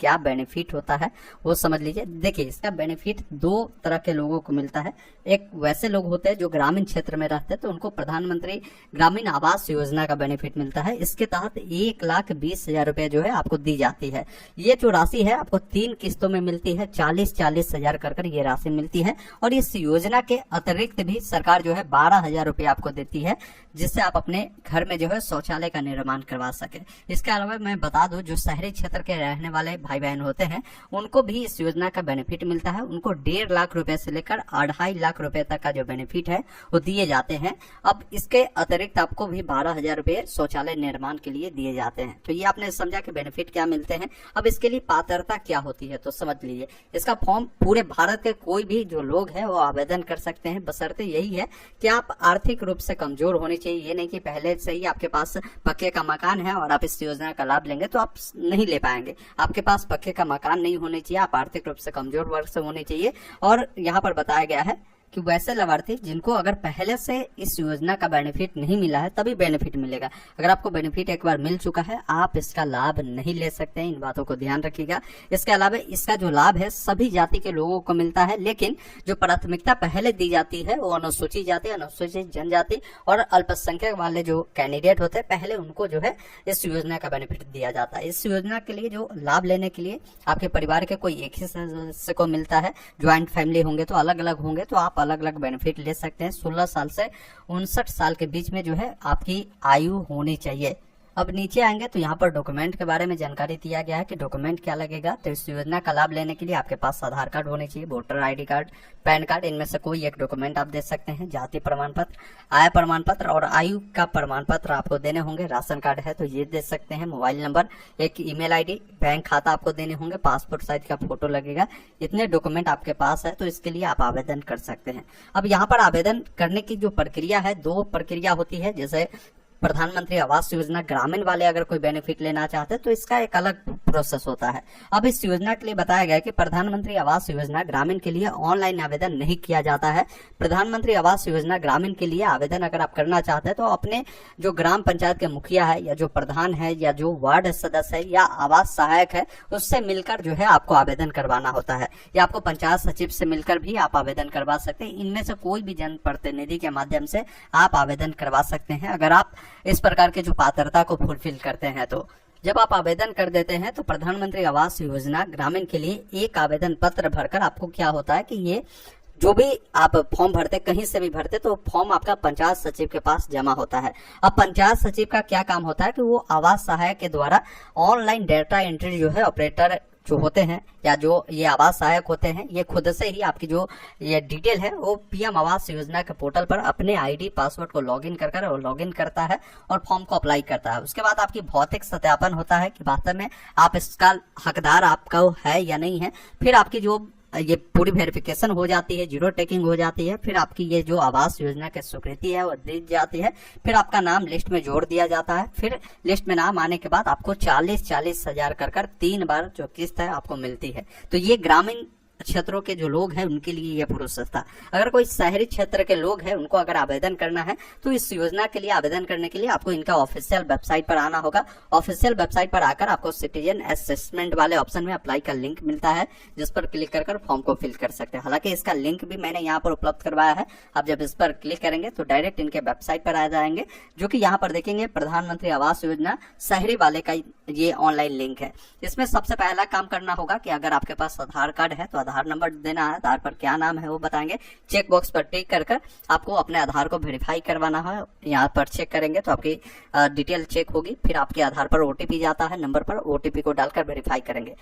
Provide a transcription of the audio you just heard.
क्या बेनिफिट होता है वो समझ लीजिए। देखिए, इसका बेनिफिट दो तरह के लोगों को मिलता है। एक वैसे लोग होते हैं जो ग्रामीण क्षेत्र में रहते हैं, तो उनको प्रधानमंत्री ग्रामीण आवास योजना का बेनिफिट मिलता है। इसके तहत 1,20,000 रुपए जो है आपको दी जाती है। ये जो राशि है आपको 3 किस्तों में मिलती है, 40-40 हजार कर ये राशि मिलती है। और इस योजना के अतिरिक्त भी सरकार जो है 12,000 रुपए आपको देती है, जिससे आप अपने घर में जो है शौचालय का निर्माण करवा सके। इसके अलावा मैं बता दूं, जो शहरी क्षेत्र के रहने वाले भाई बहन होते हैं उनको भी इस योजना का बेनिफिट मिलता है। उनको 1.5 लाख रुपए से लेकर 2.5 लाख रुपए तक का जो बेनिफिट है वो दिए जाते हैं। अब इसके अतिरिक्त आपको भी 12,000 रुपए शौचालय निर्माण के लिए दिए जाते हैं। तो ये आपने समझा कि बेनिफिट क्या मिलते हैं। अब इसके लिए पात्रता क्या होती है तो समझ लीजिए। इसका फॉर्म पूरे भारत के कोई भी जो लोग हैं वो आवेदन कर सकते हैं, बशर्ते यही है कि आप आर्थिक रूप से कमजोर होने चाहिए। ये नहीं कि पहले से ही आपके पास पक्के का मकान है और आप इस योजना का लाभ लेंगे तो आप नहीं ले पाएंगे। आपके पास पक्के का मकान नहीं होने चाहिए, आप आर्थिक रूप से कमजोर वर्ग से होने चाहिए। और यहाँ पर बताया गया है कि वैसे लाभार्थी जिनको अगर पहले से इस योजना का बेनिफिट नहीं मिला है तभी बेनिफिट मिलेगा। अगर आपको बेनिफिट एक बार मिल चुका है आप इसका लाभ नहीं ले सकते हैं, इन बातों को ध्यान रखिएगा। इसके अलावा इसका जो लाभ है सभी जाति के लोगों को मिलता है, लेकिन जो प्राथमिकता पहले दी जाती है वो अनुसूचित जाति, अनुसूचित जनजाति और अल्पसंख्यक वाले जो कैंडिडेट होते हैं पहले उनको जो है इस योजना का बेनिफिट दिया जाता है। इस योजना के लिए जो लाभ लेने के लिए आपके परिवार के कोई एक ही सदस्य को मिलता है। ज्वाइंट फैमिली होंगे तो अलग अलग होंगे तो आप अलग अलग बेनिफिट ले सकते हैं। 16 साल से 59 साल के बीच में जो है आपकी आयु होनी चाहिए। अब नीचे आएंगे तो यहाँ पर डॉक्यूमेंट के बारे में जानकारी दिया गया है कि डॉक्यूमेंट क्या लगेगा। तो इस योजना का लाभ लेने के लिए आपके पास आधार कार्ड होने चाहिए, voter ID card, pan card, इनमें से कोई एक डॉक्यूमेंट आप दे सकते हैं। जाति प्रमाण पत्र, आय प्रमाण पत्र और आयु का प्रमाण पत्र आपको देने होंगे। राशन कार्ड है तो ये दे सकते हैं। मोबाइल नंबर, एक ईमेल आईडी, बैंक खाता आपको देने होंगे, पासपोर्ट साइज का फोटो लगेगा। इतने डॉक्यूमेंट आपके पास है तो इसके लिए आप आवेदन कर सकते हैं। अब यहाँ पर आवेदन करने की जो प्रक्रिया है, 2 प्रक्रिया होती है। जैसे प्रधानमंत्री आवास योजना ग्रामीण वाले अगर कोई बेनिफिट लेना चाहते हैं तो इसका एक अलग प्रोसेस होता है। अब इस योजना के लिए बताया गया है कि प्रधानमंत्री आवास योजना ग्रामीण के लिए ऑनलाइन आवेदन नहीं किया जाता है। प्रधानमंत्री आवास योजना ग्रामीण के लिए आवेदन अगर आप करना चाहते हैं तो अपने जो ग्राम पंचायत के मुखिया है या जो प्रधान है या जो वार्ड सदस्य है या आवास सहायक है उससे मिलकर जो है आपको आवेदन करवाना होता है, या आपको पंचायत सचिव से मिलकर भी आप आवेदन करवा सकते हैं। इनमें से कोई भी जनप्रतिनिधि के माध्यम से आप आवेदन करवा सकते हैं अगर आप इस प्रकार के जो पात्रता को फुलफिल करते हैं। तो जब आप आवेदन कर देते हैं तो प्रधानमंत्री आवास योजना ग्रामीण के लिए एक आवेदन पत्र भरकर आपको क्या होता है कि ये जो भी आप फॉर्म भरते कहीं से भी भरते तो फॉर्म आपका पंचायत सचिव के पास जमा होता है। अब पंचायत सचिव का क्या काम होता है कि वो आवास सहायक के द्वारा ऑनलाइन डेटा एंट्री जो है ऑपरेटर जो होते हैं या जो ये आवास सहायक होते हैं ये खुद से ही आपकी जो ये डिटेल है वो पीएम आवास योजना के पोर्टल पर अपने आईडी पासवर्ड को लॉगिन कर लॉगिन करता है और फॉर्म को अप्लाई करता है। उसके बाद आपकी भौतिक सत्यापन होता है कि वास्तव में आप इसका हकदार आपका है या नहीं है। फिर आपकी जो ये पूरी वेरिफिकेशन हो जाती है, जीरो टेकिंग हो जाती है। फिर आपकी ये जो आवास योजना की स्वीकृति है वो दी जाती है। फिर आपका नाम लिस्ट में जोड़ दिया जाता है। फिर लिस्ट में नाम आने के बाद आपको 40-40 हजार कर 3 बार जो किस्त है आपको मिलती है। तो ये ग्रामीण क्षेत्रों के जो लोग हैं उनके लिए यह प्रोसेस था। अगर कोई शहरी क्षेत्र के लोग हैं उनको अगर आवेदन करना है तो इस योजना के लिए आवेदन करने के लिए आपको इनका ऑफिशियल वेबसाइट पर आना होगा। ऑफिशियल वेबसाइट पर आकर आपको सिटीजन असेसमेंट वाले ऑप्शन में अप्लाई का लिंक मिलता है, जिस पर क्लिक कर फॉर्म को फिल कर सकते हैं। हालांकि इसका लिंक भी मैंने यहाँ पर उपलब्ध करवाया है। आप जब इस पर क्लिक करेंगे तो डायरेक्ट इनके वेबसाइट पर आ जाएंगे, जो कि यहाँ पर देखेंगे प्रधानमंत्री आवास योजना शहरी वाले का ये ऑनलाइन लिंक है। इसमें सबसे पहला काम करना होगा कि अगर आपके पास आधार कार्ड है तो आधार नंबर देना है। आधार पर क्या नाम है वो बताएंगे। चेक बॉक्स पर टिक कर आपको अपने आधार को वेरीफाई करवाना है। यहाँ पर चेक करेंगे तो आपकी डिटेल चेक होगी। फिर आपके आधार पर ओटीपी जाता है, नंबर पर ओटीपी को डालकर वेरीफाई करेंगे।